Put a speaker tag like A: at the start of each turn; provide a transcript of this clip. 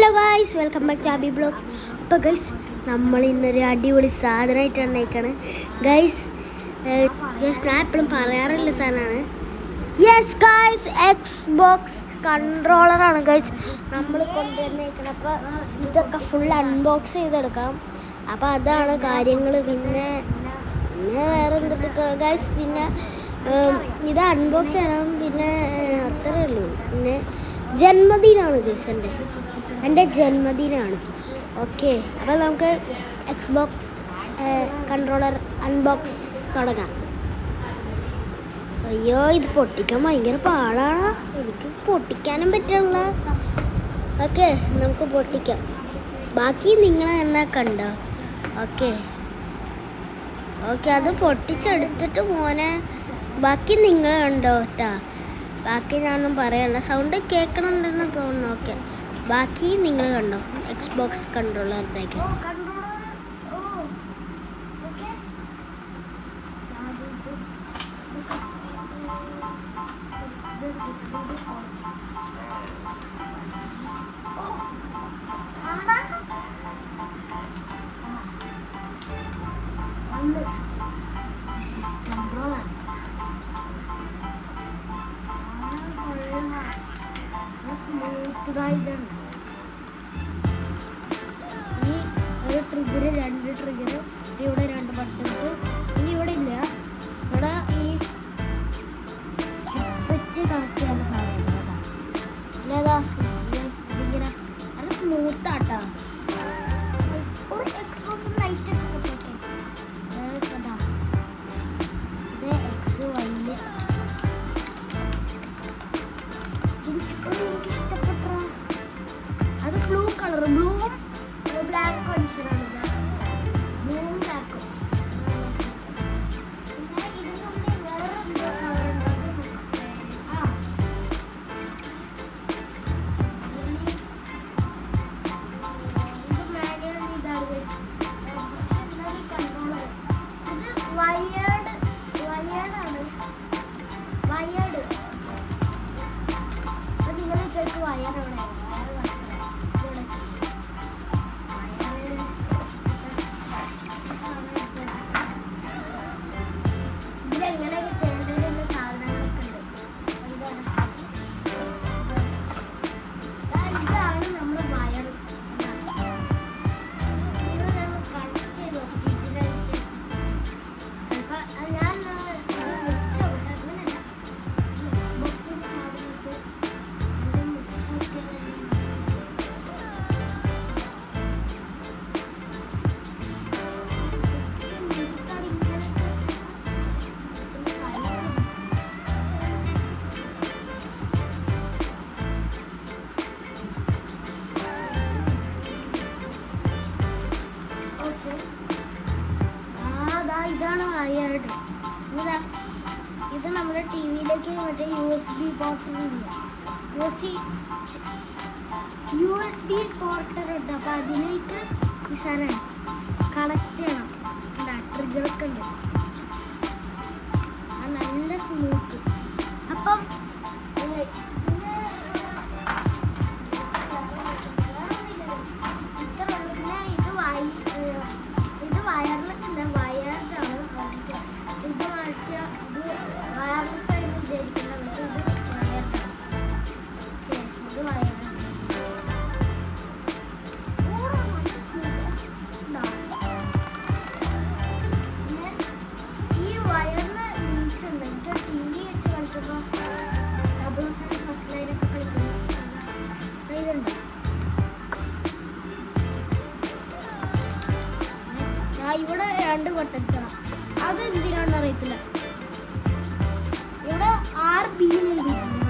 A: Hello guys, welcome back to Abi blogs. അപ്പോൾ guys, നമ്മൾ ഇന്നൊരു അടിപൊളി സാധനമായിട്ടാണ് ഉണ്ടായിക്കാണ് ഗൈസ്. ഞാൻ എപ്പോഴും പറയാറുള്ള സാധനമാണ്. യെസ് ഗൈസ്, എക്സ്ബോക്സ് കൺട്രോളറാണ് ഗൈസ് നമ്മൾ കൊണ്ടുവന്നേക്കണം. അപ്പോൾ ഇതൊക്കെ ഫുൾ അൺബോക്സ് ചെയ്തെടുക്കണം. അപ്പോൾ അതാണ് കാര്യങ്ങൾ. പിന്നെ വേറെ എന്തൊക്കെ ഗൈസ്, പിന്നെ ഇത് അൺബോക്സ് ചെയ്യണം. പിന്നെ അത്രയേ ഉള്ളൂ. പിന്നെ ജന്മദിനമാണ് ഗൈസ്, എൻ്റെ ജന്മദിനമാണ്. ഓക്കെ, അപ്പോൾ നമുക്ക് എക്സ്ബോക്സ് കൺട്രോളർ അൺബോക്സ് തുടങ്ങാം. അയ്യോ, ഇത് പൊട്ടിക്കാൻ ഭയങ്കര പാടാണ്. എനിക്ക് പൊട്ടിക്കാനും പറ്റില്ല. ഓക്കെ, നമുക്ക് പൊട്ടിക്കാം. ബാക്കി നിങ്ങൾ എന്നെ കണ്ടോ? ഓക്കെ, അത് പൊട്ടിച്ചെടുത്തിട്ട് മോനെ ബാക്കി നിങ്ങൾ കണ്ടോ കേട്ടോ. ബാക്കി ഞാനൊന്നും പറയണ്ട, സൗണ്ട് കേൾക്കണമെന്ന് തോന്നുന്നു. ഓക്കെ, ബാക്കി നിങ്ങൾ കണ്ടോ എക്സ്ബോക്സ് കൺട്രോളറിലേക്ക്. ഈ ഒരു ട്രിഗർ, രണ്ട് ട്രിഗർ, ഇവിടെ രണ്ട് ബട്ടൺസ്. ഇനി ഇവിടെ ഇല്ല, ഇവിടെ ഈ ഹെഡ്സെറ്റ് കണക്ട് ചെയ്യാൻ സാധനം കേട്ടോ. അല്ലേതാ ഇതിങ്ങനെ നല്ല സ്മൂത്താട്ടാ. ഒരു എക്സ്ബോക്സ് ലൈറ്റൊക്കെ പൊട്ടൊക്കെ കേട്ടാ. ഇത് എക്സ് വൈ എനിക്കിഷ്ടപ്പെട്ട അത് ബ്ലൂ കളർ, ബ്ലൂവും ബ്ലാക്ക് കോൺസറാണ്. ബ്ലൂവും ബ്ലാക്കും. പിന്നെ ഇതിനുള്ളിൽ വേറെ എന്തോ കളർ ഉണ്ടാകും. ഇത് മാനുവൽ ഇതാണ് കൺട്രോളർ. ഇത് വയേർഡ് അത് നിങ്ങൾ ചോദിച്ചു വയർ എവിടെ? ഇതിലെങ്ങനെയൊക്കെ ചെയ്യേണ്ടതിനുള്ള സാധനങ്ങളൊക്കെ ഉണ്ട്. ഇതാണ് നമ്മുടെ വയർ. കണക്ട് ചെയ്ത് നോക്കി ഇതിനായിട്ട്. ചിലപ്പോൾ ഞാൻ ഇതാണ് വയർഡ്. ഇത് നമ്മുടെ ടി വിയിലേക്ക് മറ്റേ USB പോർട്ടറുണ്ട്. USB പോർട്ടറുണ്ട്. അപ്പോൾ അതിലേക്ക് ഈ സാധനം കണക്ട് ചെയ്യണം. ട്രിഗറൊക്കെ ഉണ്ട്. നല്ല സ്മൂത്ത്. അപ്പം ഇത് വയർലെസ് ഉണ്ട്. വയർഡാണ്. ഇത് മാറ്റിയ ഇത് വയർലെസ് ആയിട്ട് വിചാരിക്കുന്നത്, പക്ഷെ ഇത് വയർഡാണ്. ഇത് വയർഡാണ്. ഈ വയറിന് നീറ്റുണ്ട്. എനിക്ക് ടി വി വെച്ച് കളിക്കുമ്പോൾ ഡബിൾസ് ഫസ്റ്റ് ലൈനൊക്കെ കളിക്കുമ്പോൾ ഇതുണ്ട്. ഇവിടെ രണ്ട് ബട്ടൺസാണ്. അത് എന്തിനാണെന്ന് അറിയത്തില്ല. ഇവിടെ RB എന്ന് എഴുതിയിട്ടുണ്ട്.